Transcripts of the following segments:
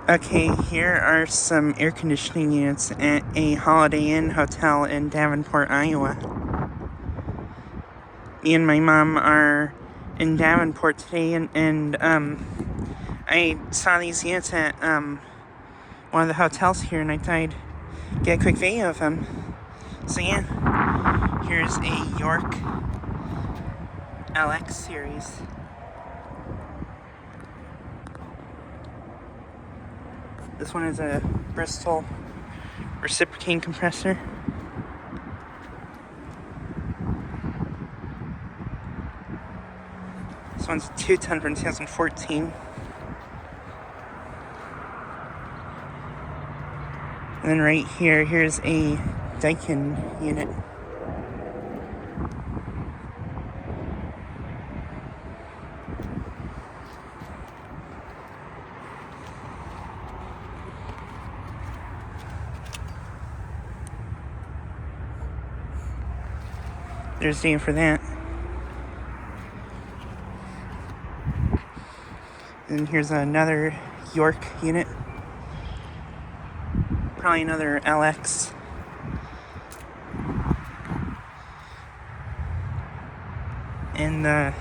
Okay, here are some air conditioning units at a Holiday Inn hotel in Davenport, Iowa. Me and my mom are in Davenport today, and I saw these units at one of the hotels here, and I thought I'd get a quick video of them. So yeah, here's a York LX series. This one is a Bristol reciprocating compressor. This one's a 2-ton from 2014. And then right here, here's a Daikin unit. There's data for that. And here's another York unit. Probably another LX. And the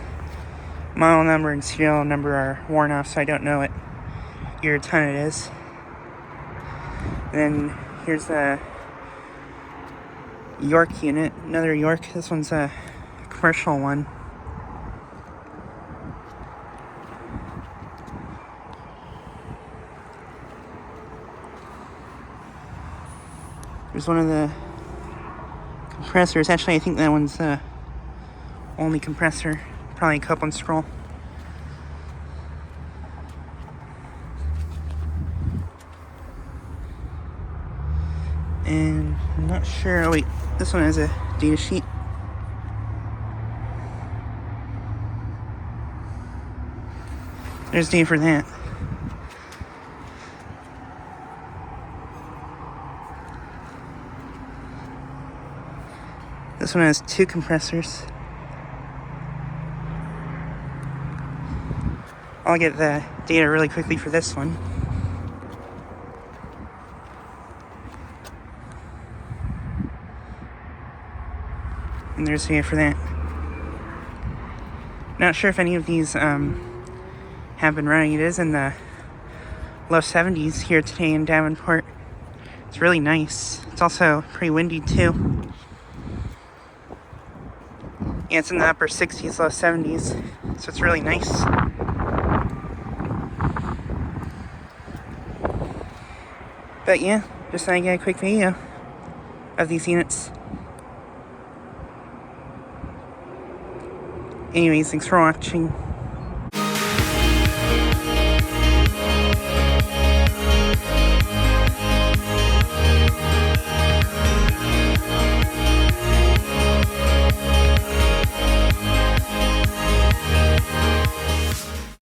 model number and serial number are worn off, so I don't know what year ton it is. And then here's the York unit, another York. This one's a commercial one. There's one of the compressors. Actually, I think that one's the only compressor. Probably a Copeland scroll. And I'm not sure. Oh wait, this one has a data sheet. There's data for that. This one has 2 compressors. I'll get the data really quickly for this one. And there's data for that. Not sure if any of these have been running. It is in the low 70s here today in Davenport. It's really nice. It's also pretty windy too. Yeah, it's in the upper 60s, low 70s, so it's really nice. But yeah, just thought I'd get a quick video of these units. Anyways, thanks for watching.